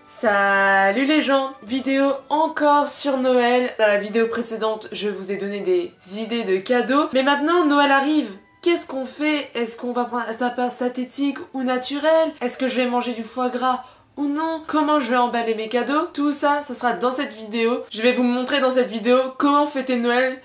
Salut les gens, vidéo encore sur Noël. Dans la vidéo précédente, je vous ai donné des idées de cadeaux. Mais maintenant, Noël arrive. Qu'est-ce qu'on fait? Est-ce qu'on va prendre un sapin synthétique ou naturel? Est-ce que je vais manger du foie gras ou non? Comment je vais emballer mes cadeaux? Tout ça, ça sera dans cette vidéo. Je vais vous montrer dans cette vidéo comment fêter Noël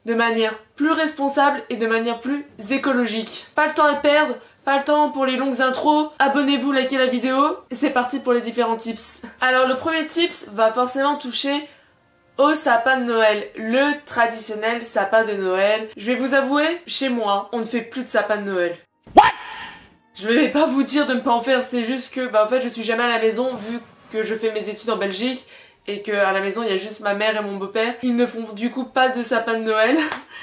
de manière plus responsable et de manière plus écologique. Pas le temps à perdre. Pas le temps pour les longues intros, abonnez-vous, likez la vidéo, et c'est parti pour les différents tips. Alors le premier tips va forcément toucher au sapin de Noël, le traditionnel sapin de Noël. Je vais vous avouer, chez moi, on ne fait plus de sapin de Noël. What? Je vais pas vous dire de ne pas en faire, c'est juste que en fait je suis jamais à la maison vu que je fais mes études en Belgique et que à la maison il y a juste ma mère et mon beau-père. Ils ne font du coup pas de sapin de Noël.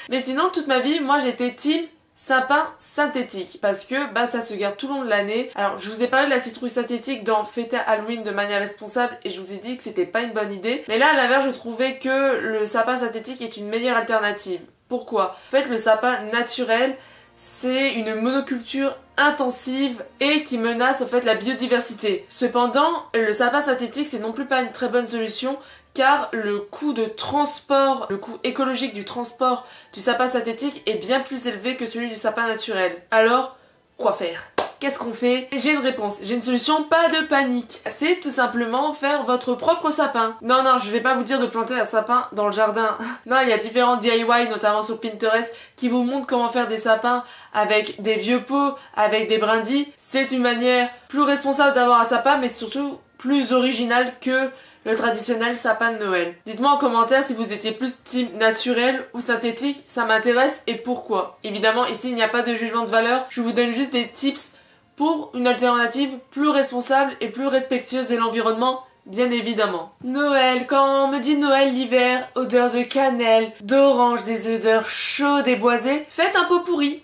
Mais sinon toute ma vie, moi j'étais team sapin synthétique parce que ça se garde tout le long de l'année. Alors je vous ai parlé de la citrouille synthétique dans fêter Halloween de manière responsable et je vous ai dit que c'était pas une bonne idée. Mais là à l'inverse je trouvais que le sapin synthétique est une meilleure alternative. Pourquoi? En fait le sapin naturel c'est une monoculture intensive et qui menace en fait la biodiversité. Cependant, le sapin synthétique c'est non plus pas une très bonne solution car le coût de transport, le coût écologique du transport du sapin synthétique est bien plus élevé que celui du sapin naturel. Alors, quoi faire? Qu'est-ce qu'on fait? J'ai une réponse, j'ai une solution, pas de panique. C'est tout simplement faire votre propre sapin. Non, je vais pas vous dire de planter un sapin dans le jardin. Non, il y a différents DIY, notamment sur Pinterest, qui vous montrent comment faire des sapins avec des vieux pots, avec des brindilles. C'est une manière plus responsable d'avoir un sapin, mais surtout plus originale que le traditionnel sapin de Noël. Dites-moi en commentaire si vous étiez plus team naturel ou synthétique, ça m'intéresse et pourquoi. Évidemment, ici il n'y a pas de jugement de valeur, je vous donne juste des tips pour une alternative plus responsable et plus respectueuse de l'environnement, bien évidemment. Noël, quand on me dit Noël l'hiver, odeur de cannelle, d'orange, des odeurs chaudes et boisées, faites un pot pourri.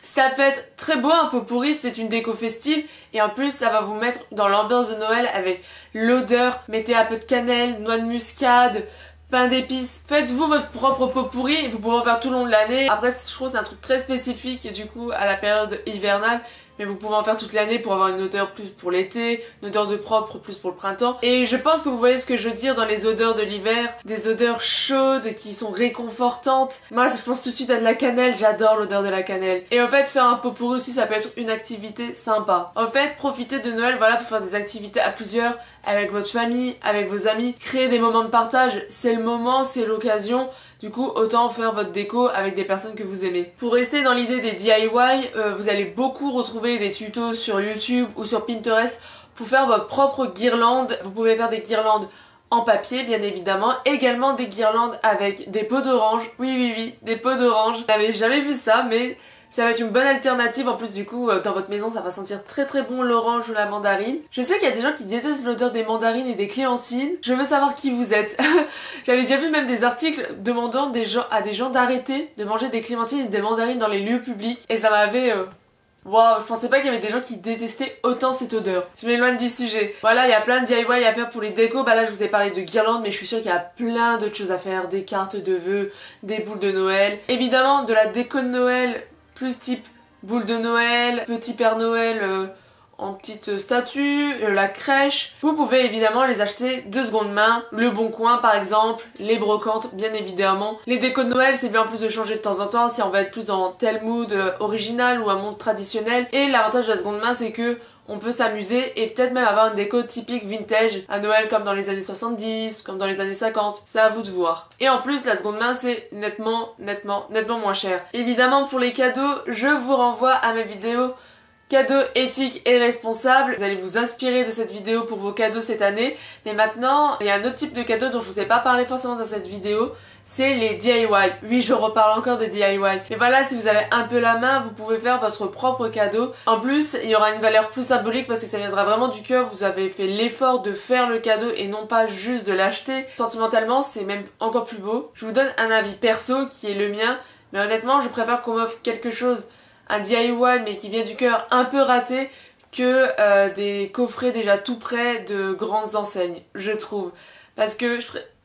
Ça peut être très beau un pot pourri, c'est une déco festive et en plus ça va vous mettre dans l'ambiance de Noël avec l'odeur, mettez un peu de cannelle, noix de muscade, pain d'épices. Faites-vous votre propre pot pourri et vous pouvez en faire tout le long de l'année. Après je trouve que c'est un truc très spécifique du coup à la période hivernale. Mais vous pouvez en faire toute l'année pour avoir une odeur plus pour l'été, une odeur de propre plus pour le printemps. Et je pense que vous voyez ce que je veux dire dans les odeurs de l'hiver, des odeurs chaudes qui sont réconfortantes. Moi je pense tout de suite à de la cannelle, j'adore l'odeur de la cannelle. Et en fait faire un pot pourri aussi ça peut être une activité sympa. En fait profitez de Noël pour faire des activités à plusieurs, avec votre famille, avec vos amis, créer des moments de partage, c'est le moment, c'est l'occasion. Du coup, autant faire votre déco avec des personnes que vous aimez. Pour rester dans l'idée des DIY, vous allez beaucoup retrouver des tutos sur YouTube ou sur Pinterest pour faire votre propre guirlande. Vous pouvez faire des guirlandes en papier, bien évidemment. Également des guirlandes avec des pots d'orange. Oui, des pots d'orange. Je n'avais jamais vu ça, mais ça va être une bonne alternative. En plus du coup dans votre maison ça va sentir très très bon l'orange ou la mandarine. Je sais qu'il y a des gens qui détestent l'odeur des mandarines et des clémentines. Je veux savoir qui vous êtes. J'avais déjà vu même des articles demandant à des gens d'arrêter de manger des clémentines et des mandarines dans les lieux publics. Et ça m'avait... Waouh, je pensais pas qu'il y avait des gens qui détestaient autant cette odeur. Je m'éloigne du sujet. Voilà, il y a plein de DIY à faire pour les décos. Là je vous ai parlé de guirlandes, mais je suis sûre qu'il y a plein d'autres choses à faire. Des cartes de vœux, des boules de Noël. Évidemment de la déco de Noël plus type boule de Noël, petit Père Noël en petite statue, la crèche. Vous pouvez évidemment les acheter de seconde main, Le Bon Coin par exemple, les brocantes bien évidemment. Les décos de Noël c'est bien en plus de changer de temps en temps si on va être plus dans tel mood original ou un monde traditionnel. Et l'avantage de la seconde main c'est que on peut s'amuser et peut-être même avoir une déco typique vintage à Noël comme dans les années 70, comme dans les années 50, c'est à vous de voir. Et en plus la seconde main c'est nettement moins cher. Évidemment pour les cadeaux, je vous renvoie à mes vidéos cadeaux éthiques et responsables. Vous allez vous inspirer de cette vidéo pour vos cadeaux cette année. Mais maintenant, il y a un autre type de cadeau dont je vous ai pas parlé forcément dans cette vidéo. C'est les DIY. Oui, je reparle encore des DIY. Mais voilà, si vous avez un peu la main, vous pouvez faire votre propre cadeau. En plus, il y aura une valeur plus symbolique parce que ça viendra vraiment du cœur. Vous avez fait l'effort de faire le cadeau et non pas juste de l'acheter. Sentimentalement, c'est même encore plus beau. Je vous donne un avis perso qui est le mien. Mais honnêtement, je préfère qu'on m'offre quelque chose, un DIY mais qui vient du cœur un peu raté, que des coffrets déjà tout prêts de grandes enseignes, je trouve. Parce que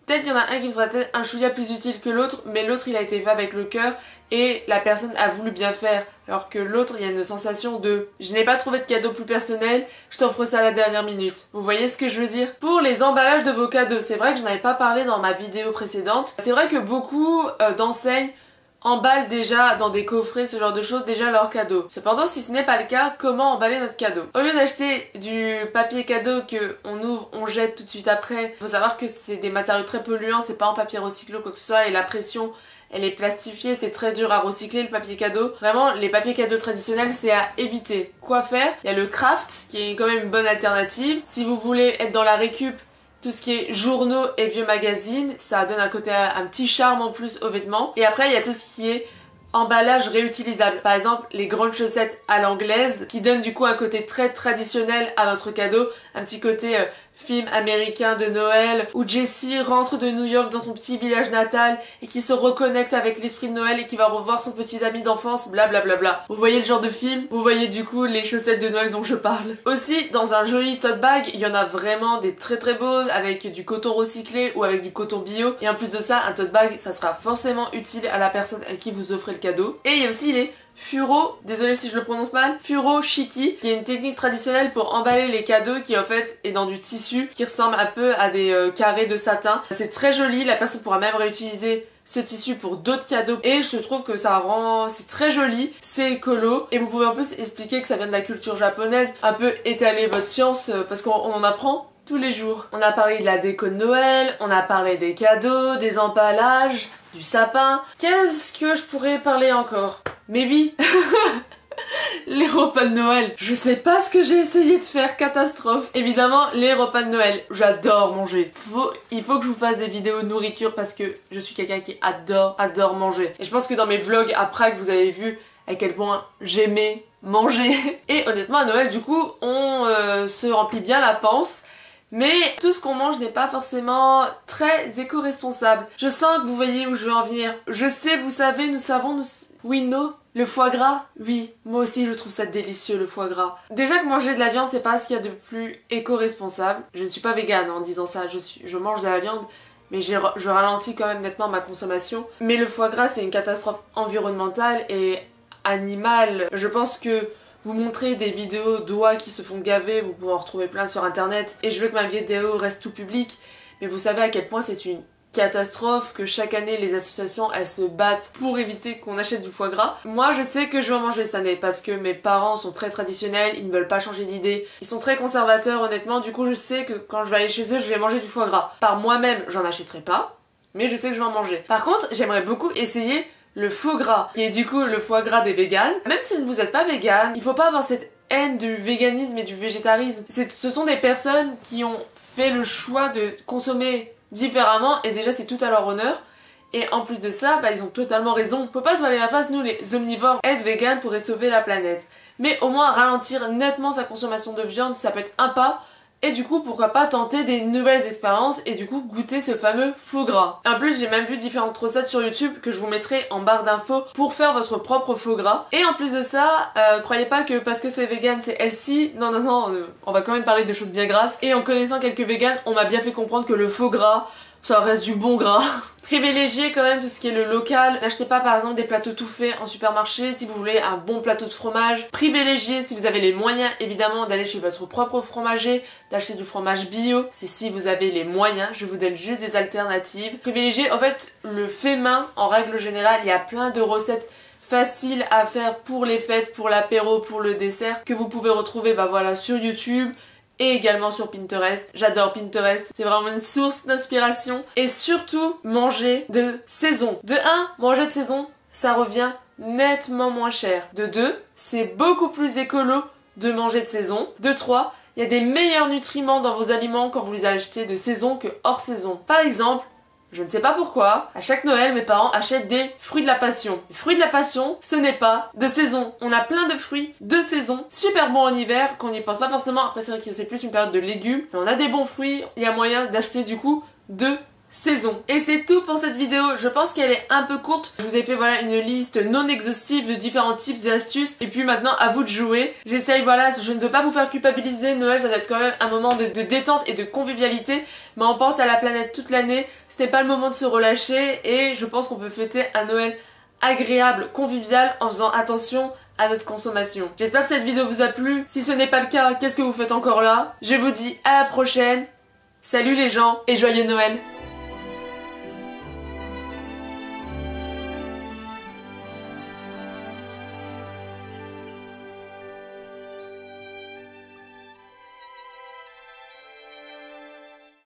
Peut-être il y en a un qui me sera peut-être un chouïa plus utile que l'autre, mais l'autre il a été fait avec le cœur et la personne a voulu bien faire. Alors que l'autre, il y a une sensation de je n'ai pas trouvé de cadeau plus personnel, je t'offre ça à la dernière minute. Vous voyez ce que je veux dire? Pour les emballages de vos cadeaux, c'est vrai que je n'avais pas parlé dans ma vidéo précédente. C'est vrai que beaucoup d'enseignes emballent déjà dans des coffrets, ce genre de choses, déjà leurs cadeaux. Cependant, si ce n'est pas le cas, comment emballer notre cadeau? Au lieu d'acheter du papier cadeau que on ouvre, on jette tout de suite après, faut savoir que c'est des matériaux très polluants, c'est pas en papier recyclé ou quoi que ce soit, et la pression elle est plastifiée, c'est très dur à recycler le papier cadeau. Vraiment, les papiers cadeaux traditionnels, c'est à éviter. Quoi faire? Il y a le craft, qui est quand même une bonne alternative. Si vous voulez être dans la récup, tout ce qui est journaux et vieux magazines, ça donne un côté, un petit charme en plus aux vêtements. Et après, il y a tout ce qui est emballage réutilisable. Par exemple, les grandes chaussettes à l'anglaise, qui donnent du coup un côté très traditionnel à votre cadeau. Un petit côté film américain de Noël, où Jessie rentre de New York dans son petit village natal et qui se reconnecte avec l'esprit de Noël et qui va revoir son petit ami d'enfance, blablabla. Vous voyez le genre de film? Vous voyez du coup les chaussettes de Noël dont je parle. Aussi, dans un joli tote bag, il y en a vraiment des très très beaux avec du coton recyclé ou avec du coton bio. Et en plus de ça, un tote bag, ça sera forcément utile à la personne à qui vous offrez le cadeau. Et il y a aussi les Furo, désolé si je le prononce mal, Furo Shiki, qui est une technique traditionnelle pour emballer les cadeaux qui en fait est dans du tissu qui ressemble un peu à des carrés de satin. C'est très joli, la personne pourra même réutiliser ce tissu pour d'autres cadeaux et je trouve que ça rend... c'est très joli, c'est écolo et vous pouvez en plus expliquer que ça vient de la culture japonaise, un peu étaler votre science parce qu'on en apprend tous les jours. On a parlé de la déco de Noël, on a parlé des cadeaux, des emballages, du sapin. Qu'est-ce que je pourrais parler encore? Mais oui, les repas de Noël. Je sais pas ce que j'ai essayé de faire, catastrophe. Évidemment, les repas de Noël. J'adore manger. Il faut que je vous fasse des vidéos de nourriture parce que je suis quelqu'un qui adore manger. Et je pense que dans mes vlogs à Prague, vous avez vu à quel point j'aimais manger. Et honnêtement, à Noël, du coup, on se remplit bien la panse. Mais tout ce qu'on mange n'est pas forcément très éco-responsable. Je sens que vous voyez où je veux en venir. Je sais, vous savez, nous savons, oui, non. Le foie gras, oui, moi aussi je trouve ça délicieux le foie gras. Déjà que manger de la viande c'est pas ce qu'il y a de plus éco-responsable. Je ne suis pas végane en disant ça, je mange de la viande mais je ralentis quand même nettement ma consommation. Mais le foie gras c'est une catastrophe environnementale et animale. Je pense que vous montrez des vidéos d'oies qui se font gaver, vous pouvez en retrouver plein sur internet et je veux que ma vidéo reste tout public, mais vous savez à quel point c'est une catastrophe, que chaque année les associations elles se battent pour éviter qu'on achète du foie gras. Moi je sais que je vais en manger cette année parce que mes parents sont très traditionnels, ils ne veulent pas changer d'idée, ils sont très conservateurs honnêtement, du coup je sais que quand je vais aller chez eux je vais manger du foie gras. Par moi-même j'en achèterai pas, mais je sais que je vais en manger. Par contre j'aimerais beaucoup essayer le faux gras, qui est du coup le foie gras des véganes. Même si vous n'êtes pas végane, il faut pas avoir cette haine du véganisme et du végétarisme. Ce sont des personnes qui ont fait le choix de consommer différemment et déjà c'est tout à leur honneur. Et en plus de ça, ils ont totalement raison. Faut pas se voiler la face, nous les omnivores, être vegan pourrait sauver la planète. Mais au moins ralentir nettement sa consommation de viande, ça peut être un pas. Et du coup, pourquoi pas tenter des nouvelles expériences et du coup goûter ce fameux faux gras. En plus, j'ai même vu différentes recettes sur YouTube que je vous mettrai en barre d'infos pour faire votre propre faux gras. Et en plus de ça, croyez pas que parce que c'est vegan c'est healthy. Non, on va quand même parler de choses bien grasses. Et en connaissant quelques véganes, on m'a bien fait comprendre que le faux gras, ça reste du bon gras. Privilégiez quand même tout ce qui est le local. N'achetez pas par exemple des plateaux tout faits en supermarché si vous voulez un bon plateau de fromage. Privilégiez si vous avez les moyens évidemment d'aller chez votre propre fromager, d'acheter du fromage bio. C'est si vous avez les moyens, je vous donne juste des alternatives. Privilégiez en fait le fait main en règle générale, il y a plein de recettes faciles à faire pour les fêtes, pour l'apéro, pour le dessert que vous pouvez retrouver sur YouTube. Et également sur Pinterest. J'adore Pinterest, c'est vraiment une source d'inspiration. Et surtout, manger de saison. De 1, manger de saison, ça revient nettement moins cher. De 2, c'est beaucoup plus écolo de manger de saison. De 3, il y a des meilleurs nutriments dans vos aliments quand vous les achetez de saison que hors saison. Par exemple, je ne sais pas pourquoi, à chaque Noël, mes parents achètent des fruits de la passion. Les fruits de la passion, ce n'est pas de saison. On a plein de fruits de saison, super bons en hiver, qu'on n'y pense pas forcément. Après, c'est vrai que c'est plus une période de légumes, mais on a des bons fruits. Il y a moyen d'acheter du coup de saison. Et c'est tout pour cette vidéo, je pense qu'elle est un peu courte. Je vous ai fait voilà une liste non exhaustive de différents tips et astuces. Et puis maintenant à vous de jouer. J'essaye voilà, je ne veux pas vous faire culpabiliser. Noël ça doit être quand même un moment de détente et de convivialité. Mais on pense à la planète toute l'année. Ce n'est pas le moment de se relâcher. Et je pense qu'on peut fêter un Noël agréable, convivial en faisant attention à notre consommation. J'espère que cette vidéo vous a plu. Si ce n'est pas le cas, qu'est-ce que vous faites encore là? Je vous dis à la prochaine. Salut les gens et joyeux Noël!